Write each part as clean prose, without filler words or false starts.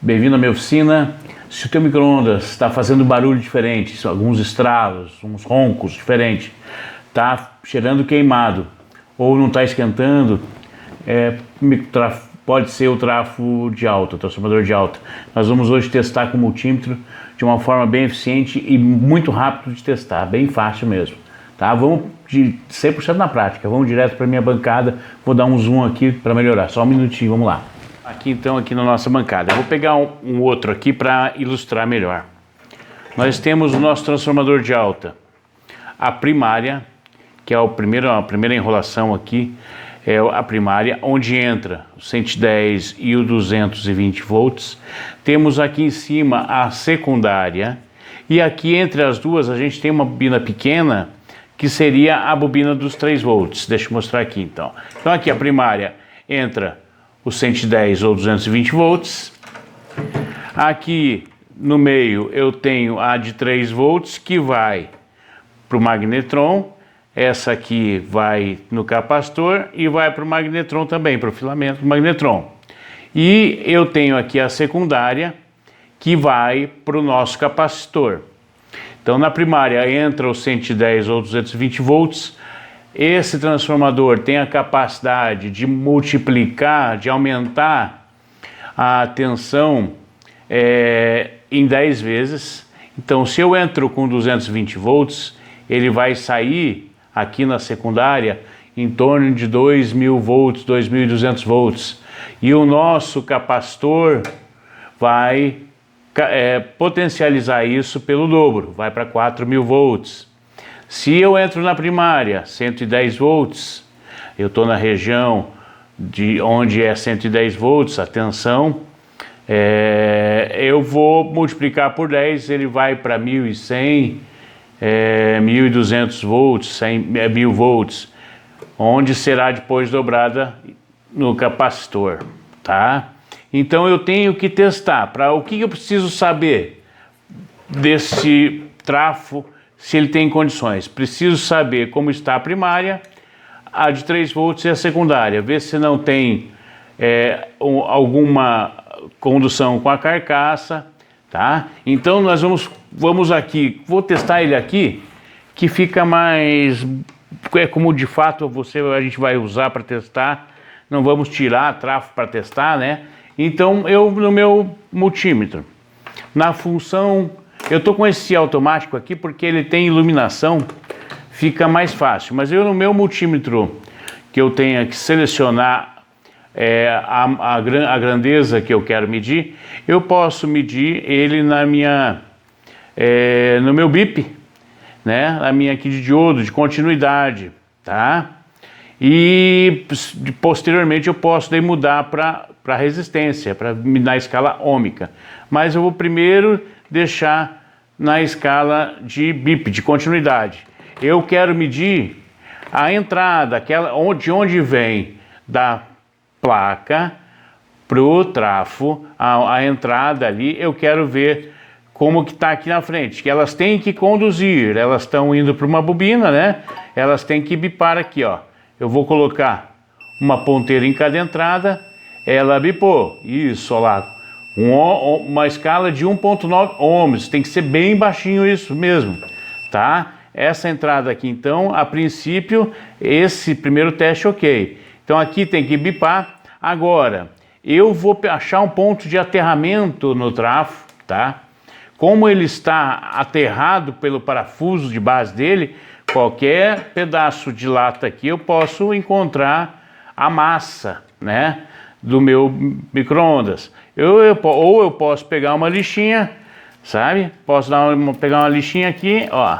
Bem-vindo à minha oficina. Se o teu micro-ondas está fazendo barulho diferente, alguns estralos, uns roncos diferentes, está cheirando queimado ou não está esquentando, pode ser o trafo de alta, o transformador de alta. Nós vamos hoje testar com o multímetro de uma forma bem eficiente e muito rápido de testar, bem fácil mesmo. Tá? Vamos de 100% na prática, vamos direto para a minha bancada, vou dar um zoom aqui para melhorar, só um minutinho, vamos lá. Aqui então, aqui na nossa bancada, eu vou pegar um outro aqui para ilustrar melhor. Nós temos o nosso transformador de alta, a primária, que é a primeira enrolação aqui, é a primária, onde entra o 110 e o 220 volts. Temos aqui em cima a secundária, e aqui entre as duas a gente tem uma bobina pequena, que seria a bobina dos 3 volts. Deixa eu mostrar aqui então. Então aqui a primária entra o 110 ou 220 volts. Aqui no meio eu tenho a de 3 volts que vai para o magnetron. Essa aqui vai no capacitor e vai para o magnetron também, para o filamento do magnetron. E eu tenho aqui a secundária que vai para o nosso capacitor. Então na primária entra o 110 ou 220 volts. Esse transformador tem a capacidade de multiplicar, de aumentar a tensão em 10 vezes. Então se eu entro com 220 volts, ele vai sair aqui na secundária em torno de 2.000 volts, 2.200 volts. E o nosso capacitor vai potencializar isso pelo dobro, vai para 4.000 volts. Se eu entro na primária, 110 volts, eu estou na região de onde é 110 volts, a tensão, eu vou multiplicar por 10, ele vai para 1.100, 1.200 volts, 1.000 volts, onde será depois dobrada no capacitor, tá? Então eu tenho que testar. Para o que eu preciso saber desse trafo, se ele tem condições? Preciso saber como está a primária, a de 3 volts e a secundária, ver se não tem alguma condução com a carcaça, tá? Então nós vamos aqui, vou testar ele aqui, que fica mais, como de fato a gente vai usar para testar, não vamos tirar trafo para testar, né? Então eu no meu multímetro, na função, eu estou com esse automático aqui porque ele tem iluminação, fica mais fácil, mas eu no meu multímetro, que eu tenho que selecionar a grandeza que eu quero medir, eu posso medir ele no meu BIP, né? Na minha aqui de diodo, de continuidade, tá? E posteriormente eu posso daí mudar para resistência, na escala ohmica. Mas eu vou primeiro deixar na escala de BIP, de continuidade. Eu quero medir a entrada, de onde vem da placa para o trafo, a entrada ali, eu quero ver como que está aqui na frente, que elas têm que conduzir, elas estão indo para uma bobina, né? Elas têm que bipar aqui, ó. Eu vou colocar uma ponteira em cada entrada, ela bipou, isso, ó lá, uma escala de 1.9 ohms, tem que ser bem baixinho isso mesmo, tá? Essa entrada aqui então, a princípio, esse primeiro teste ok. Então aqui tem que bipar. Agora, eu vou achar um ponto de aterramento no trafo, tá? Como ele está aterrado pelo parafuso de base dele, qualquer pedaço de lata aqui eu posso encontrar a massa, né, do meu micro-ondas. Ou eu posso pegar uma lixinha, sabe? Posso pegar uma lixinha aqui, ó.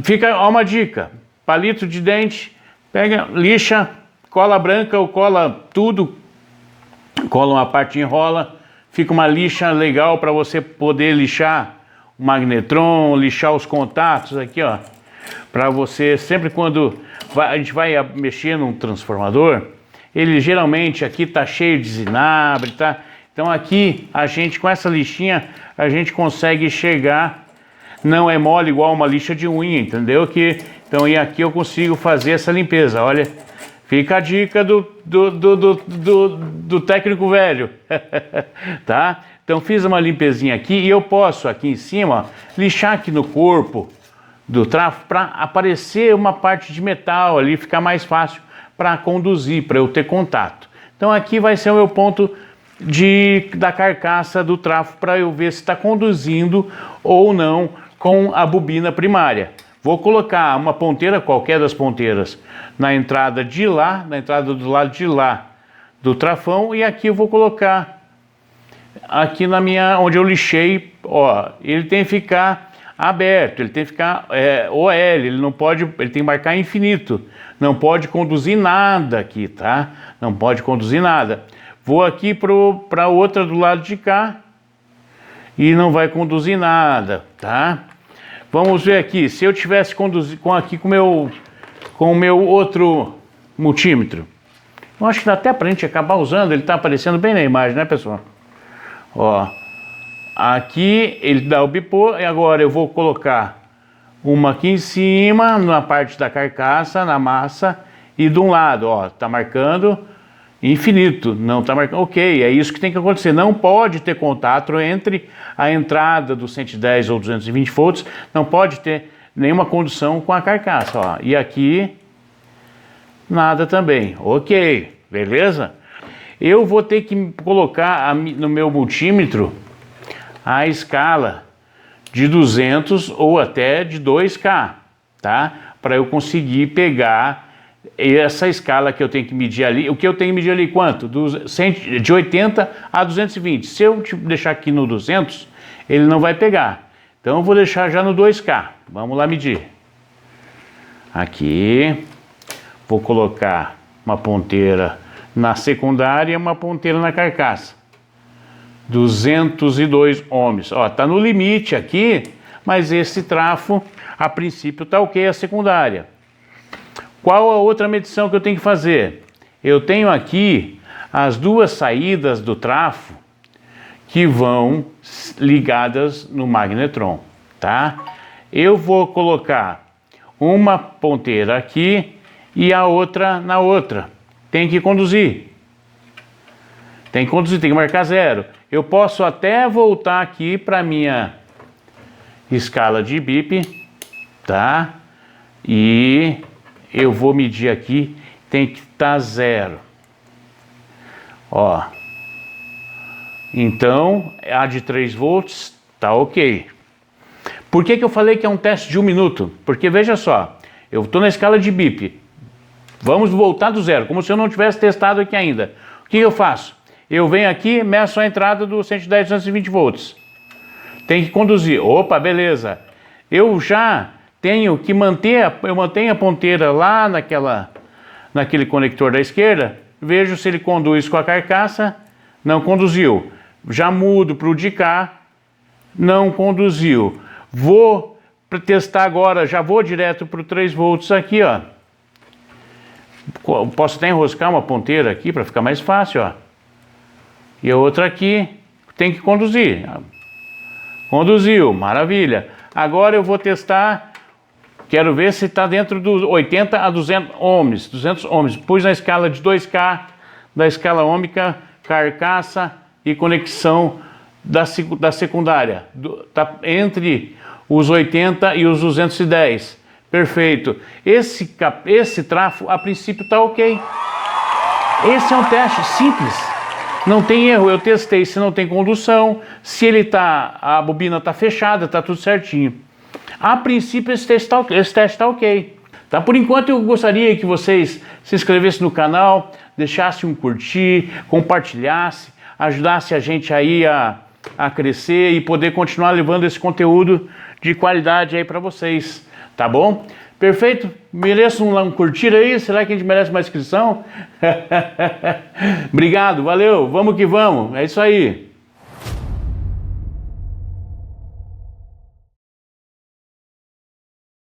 Fica uma dica: palito de dente, pega, lixa, cola branca ou cola tudo, cola uma parte e enrola, fica uma lixa legal para você poder lixar o magnetron, lixar os contatos aqui, ó. Para você, sempre quando a gente vai mexer num transformador, ele geralmente aqui tá cheio de zinabre, tá? Então aqui a gente com essa lixinha a gente consegue chegar, não é mole igual uma lixa de unha, entendeu? Então e aqui eu consigo fazer essa limpeza, olha, Fica a dica do técnico velho, tá? Então fiz uma limpezinha aqui e eu posso aqui em cima, ó, lixar aqui no corpo do trafo para aparecer uma parte de metal ali, ficar mais fácil para conduzir, para eu ter contato. Então aqui vai ser o meu ponto da carcaça do trafo para eu ver se está conduzindo ou não com a bobina primária. Vou colocar uma ponteira, qualquer das ponteiras, na entrada de lá, na entrada do lado de lá do trafão, e aqui eu vou colocar aqui na minha, onde eu lixei, ó, ele tem que ficar aberto, ele tem que ficar OL, ele não pode, ele tem que marcar infinito, não pode conduzir nada aqui, tá? Não pode conduzir nada. Vou aqui para outra do lado de cá e não vai conduzir nada, tá? Vamos ver aqui, se eu tivesse conduzido aqui com o meu outro multímetro, eu acho que dá até para a gente acabar usando, ele está aparecendo bem na imagem, né, pessoal? Ó, aqui ele dá o bipô e agora eu vou colocar uma aqui em cima, na parte da carcaça, na massa, e de um lado, ó, tá marcando infinito, não tá marcando, ok, é isso que tem que acontecer, não pode ter contato entre a entrada do 110 ou 220 volts, não pode ter nenhuma condução com a carcaça, ó, e aqui nada também, ok, beleza? Eu vou ter que colocar no meu multímetro a escala de 200 ou até de 2K, tá? Para eu conseguir pegar essa escala que eu tenho que medir ali. O que eu tenho que medir ali quanto? De 80 a 220. Se eu deixar aqui no 200, ele não vai pegar. Então eu vou deixar já no 2K. Vamos lá medir. Aqui. Vou colocar uma ponteira na secundária e uma ponteira na carcaça. 202 ohms. Ó, tá no limite aqui, mas esse trafo, a princípio, tá ok a secundária. Qual a outra medição que eu tenho que fazer? Eu tenho aqui as duas saídas do trafo que vão ligadas no magnetron, tá? Eu vou colocar uma ponteira aqui e a outra na outra. Tem que conduzir. Tem que conduzir, tem que marcar 0. Eu posso até voltar aqui para minha escala de bip, tá? E eu vou medir aqui, tem que estar 0. Ó. Então, a de 3 volts tá ok. Por que eu falei que é um teste de 1 minuto? Porque veja só, eu estou na escala de bip. Vamos voltar do 0, como se eu não tivesse testado aqui ainda. O que eu faço? Eu venho aqui, meço a entrada do 110, 220 volts. Tem que conduzir. Opa, beleza. Eu já tenho que manter, eu mantenho a ponteira lá naquele conector da esquerda, vejo se ele conduz com a carcaça, não conduziu. Já mudo para o de cá, não conduziu. Vou testar agora, já vou direto para o 3 volts aqui, ó. Posso até enroscar uma ponteira aqui para ficar mais fácil, ó. E a outra aqui tem que conduzir. Conduziu, maravilha. Agora eu vou testar, quero ver se está dentro dos 80 a 200 ohms. 200 ohms. Pus na escala de 2K da escala ôhmica, carcaça e conexão da secundária. Tá entre os 80 e os 210. Perfeito. Esse trafo, a princípio, está ok. Esse é um teste simples. Não tem erro, eu testei se não tem condução, se a bobina está fechada, está tudo certinho. A princípio esse teste está ok. Tá? Por enquanto eu gostaria que vocês se inscrevessem no canal, deixassem um curtir, compartilhassem, ajudassem a gente aí a crescer e poder continuar levando esse conteúdo de qualidade aí para vocês, tá bom? Perfeito? Mereço um curtir aí? Será que a gente merece uma inscrição? Obrigado, valeu, vamos que vamos, é isso aí.